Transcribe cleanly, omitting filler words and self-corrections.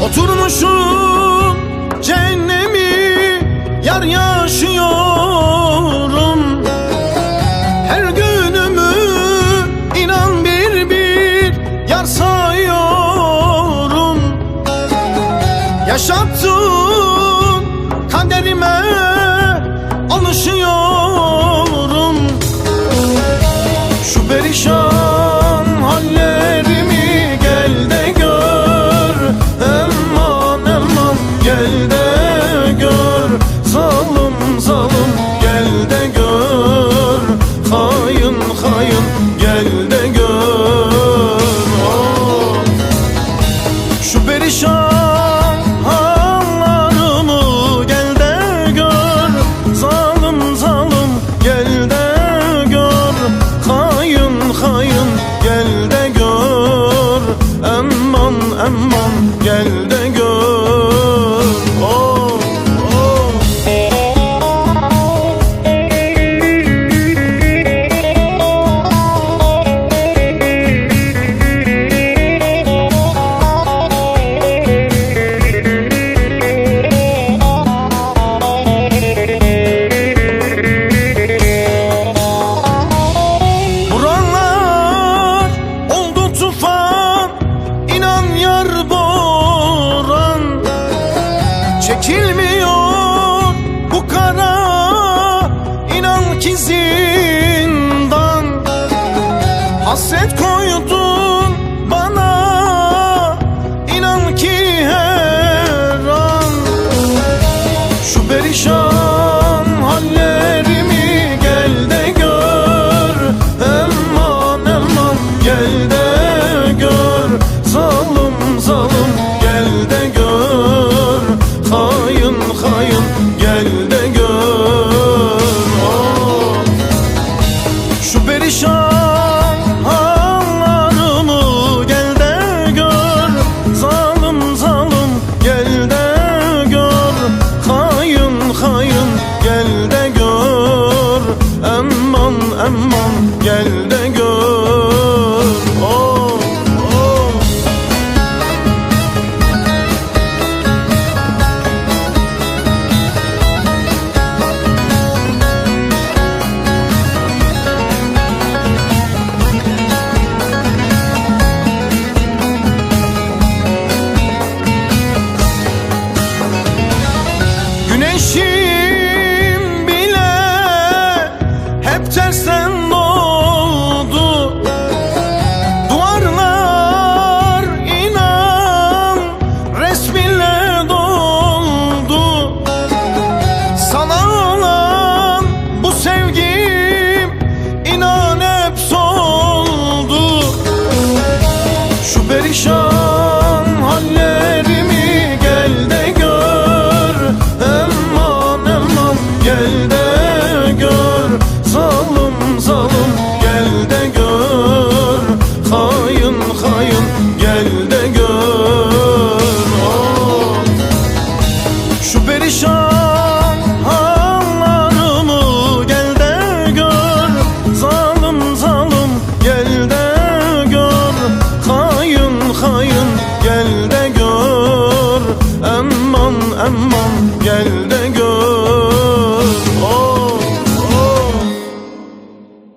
Oturmuşum cehennemi yar yaşıyorum. Her günümü inan bir bir yar sayıyorum. Yaşattığın kaderime alışıyorum. Şu perişan hallerimi gel de gör. Gel de gör, zalim zalim gel de gör, hain hain gel de gör. Oh. Şu perişan hallarımı gel de gör, zalim zalim gel de gör, hain hain gel de gör, aman aman gel de gör. Çekilmiyor bu kara inan ki zindan. Hasret koydun bana inan ki her an. Şu perişan hallerimi gel de gör, aman aman gel de gör, zalim zalim gel de gör, hain hain gel de gör. Oh. Şu perişan hallarımı gel de gör, zalim zalim gel de gör, hain hain gel de gör, aman aman gel de gör. Oh. Güneşim bile hep tersten doğdu. Duvarlar inan resminle doldu. Sana olan bu sevgim inan hep soldu. Şu perişan hallerimi gel de gör, gel de gör, zalim zalim gel de gör, hain hain gel de gör. Oh. Şu perişan hallarımı gel de gör, zalim zalim gel de gör, hain hain gel de gör, aman aman gel de